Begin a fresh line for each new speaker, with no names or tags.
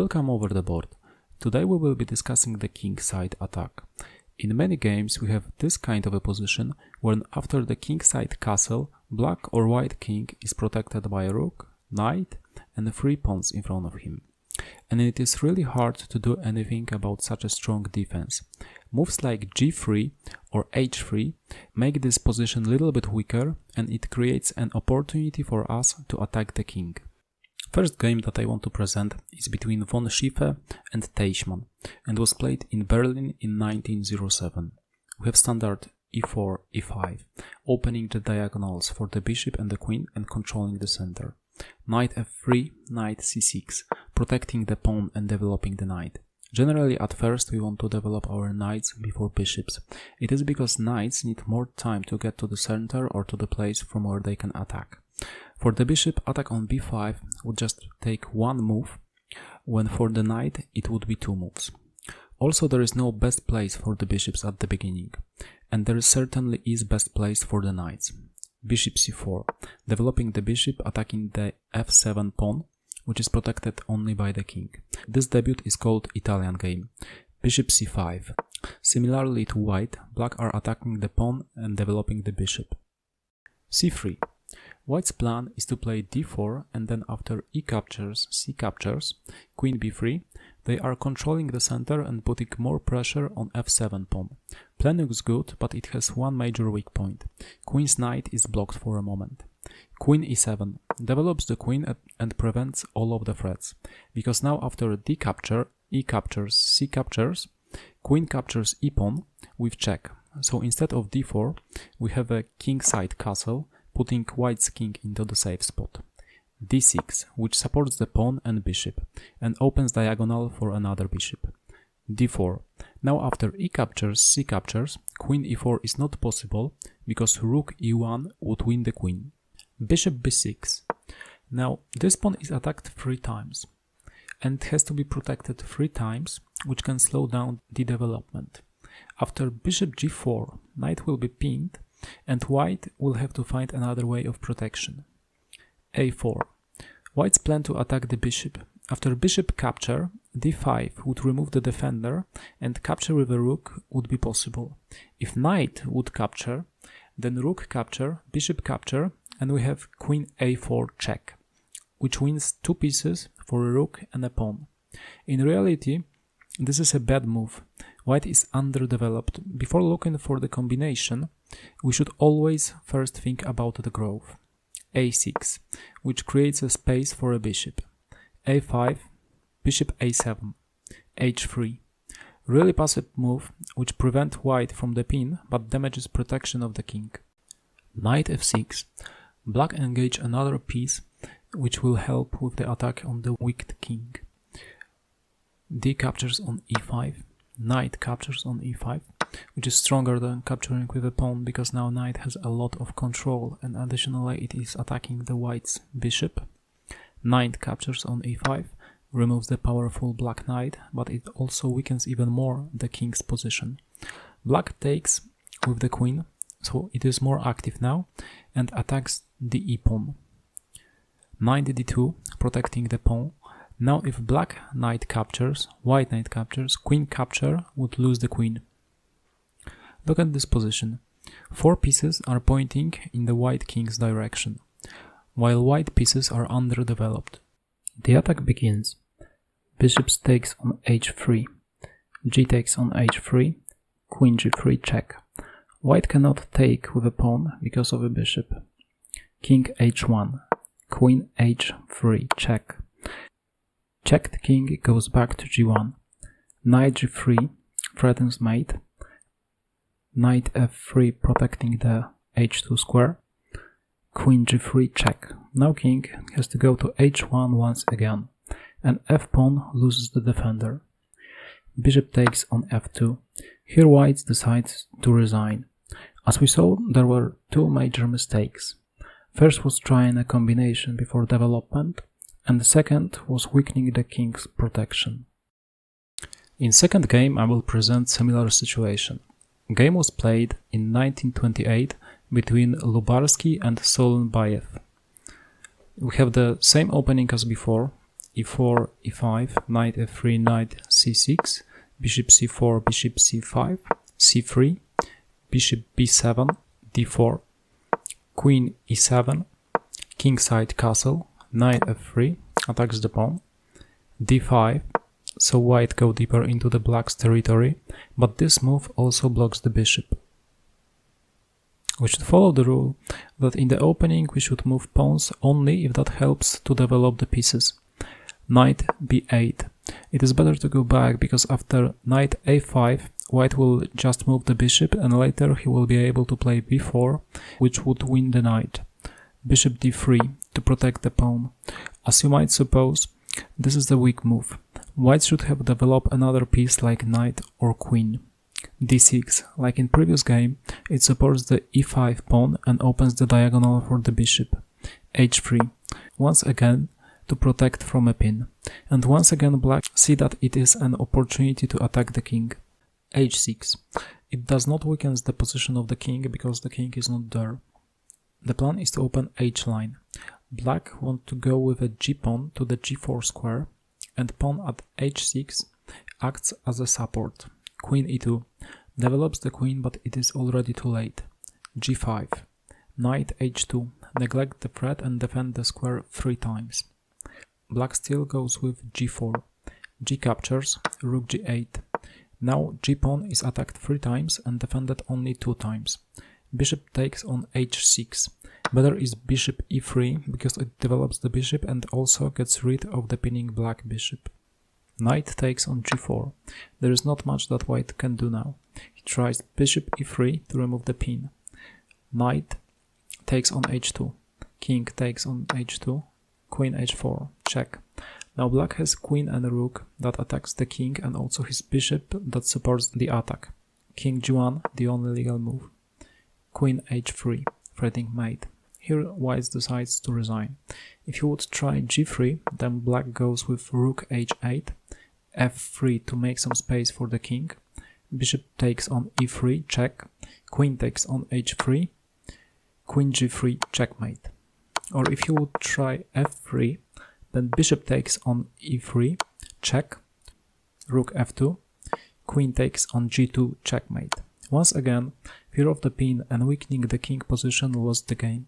Welcome over the board. Today we will be discussing the Kingside attack. In many games we have this kind of a position when after the Kingside castle, black or white king is protected by a rook, knight and 3 pawns in front of him. And it is really hard to do anything about such a strong defense. Moves like g3 or h3 make this position a little bit weaker, and it creates an opportunity for us to attack the king. First game that I want to present is between von Scheve and Teichmann and was played in Berlin in 1907. We have standard e4, e5, opening the diagonals for the bishop and the queen and controlling the center. Knight f3, knight c6, protecting the pawn and developing the knight. Generally at first we want to develop our knights before bishops. It is because knights need more time to get to the center or to the place from where they can attack. For the bishop, attack on b5 would just take 1 move, when for the knight it would be 2 moves. Also there is no best place for the bishops at the beginning, and there certainly is best place for the knights. Bishop c4, developing the bishop, attacking the f7 pawn, which is protected only by the king. This debut is called Italian game. Bishop c5. Similarly to white, black are attacking the pawn and developing the bishop. c3. White's plan is to play d4 and then after e captures, c captures, queen b3, they are controlling the center and putting more pressure on f7 pawn. Plan looks good, but it has one major weak point. Queen's knight is blocked for a moment. Queen e7 develops the queen and prevents all of the threats, because now after d capture, e captures, c captures, queen captures e pawn with check. So instead of d4, we have a kingside castle, putting white's king into the safe spot. d6, which supports the pawn and bishop, and opens diagonal for another bishop. d4. Now after e captures, c captures, queen e4 is not possible, because rook e1 would win the queen. Bishop b6. Now this pawn is attacked 3 times, and has to be protected 3 times, which can slow down the development. After bishop g4, knight will be pinned, and white will have to find another way of protection. a4. White's plan to attack the bishop. After bishop capture, d5 would remove the defender, and capture with a rook would be possible. If knight would capture, then rook capture, bishop capture, and we have queen a4 check, which wins 2 pieces for a rook and a pawn. In reality, this is a bad move. White is underdeveloped. Before looking for the combination, we should always first think about the growth. a6, which creates a space for a bishop. a5, bishop a7, h3. Really passive move, which prevents white from the pin, but damages protection of the king. Knight f6. Black engage another piece, which will help with the attack on the weak king. D captures on e5. Knight captures on e5, which is stronger than capturing with a pawn, because now knight has a lot of control, and additionally it is attacking the white's bishop. Knight captures on e5, removes the powerful black knight, but it also weakens even more the king's position. Black takes with the queen, so it is more active now, and attacks the e-pawn. Knight d2, protecting the pawn. Now if black knight captures, white knight captures, queen capture would lose the queen. Look at this position. 4 pieces are pointing in the white king's direction, while white pieces are underdeveloped. The attack begins. Bishop takes on h3, g takes on h3, queen g3 check. White cannot take with a pawn because of a bishop. King h1, queen h3 check. Checked king goes back to g1. Knight g3 threatens mate. Knight f3 protecting the h2 square. Queen g3 check. Now king has to go to h1 once again, and f-pawn loses the defender. Bishop takes on f2. Here white decides to resign. As we saw, there were 2 major mistakes. First was trying a combination before development, and the second was weakening the king's protection. In second game I will present similar situation. Game was played in 1928 between Liubarski and Soultanbeieff. We have the same opening as before, e4, e5, knight f3, knight c6, bishop c4, bishop c5, c3, bishop b7, d4, queen e7, kingside castle, knight f3, attacks the pawn, d5, so white go deeper into the black's territory, but this move also blocks the bishop. We should follow the rule that in the opening we should move pawns only if that helps to develop the pieces. Knight b8. It is better to go back because after knight a5, white will just move the bishop and later he will be able to play b4, which would win the knight. Bishop d3 to protect the pawn. As you might suppose, this is the weak move. White should have developed another piece like knight or queen. d6. Like in previous game, it supports the e5 pawn and opens the diagonal for the bishop. h3. Once again, to protect from a pin. And once again black see that it is an opportunity to attack the king. h6. It does not weaken the position of the king because the king is not there. The plan is to open h-line. Black want to go with a g-pawn to the g4 square, and pawn at h6 acts as a support. Queen e2 develops the queen, but it is already too late. g5. Knight h2. Neglect the threat and defend the square 3 times. Black still goes with g4. G captures, rook g8. Now g-pawn is attacked 3 times and defended only 2 times. Bishop takes on h6. Better is bishop e3 because it develops the bishop and also gets rid of the pinning black bishop. Knight takes on g4. There is not much that white can do now. He tries bishop e3 to remove the pin. Knight takes on h2. King takes on h2. Queen h4. Check. Now black has queen and rook that attacks the king and also his bishop that supports the attack. King g1, the only legal move. Queen h3, threatening mate. Here white decides to resign. If he would try g3, then black goes with rook h8, f3 to make some space for the king, bishop takes on e3, check, queen takes on h3, queen g3, checkmate. Or if you would try f3, then bishop takes on e3, check, rook f2, queen takes on g2, checkmate. Once again, fear of the pin and weakening the king position lost the game.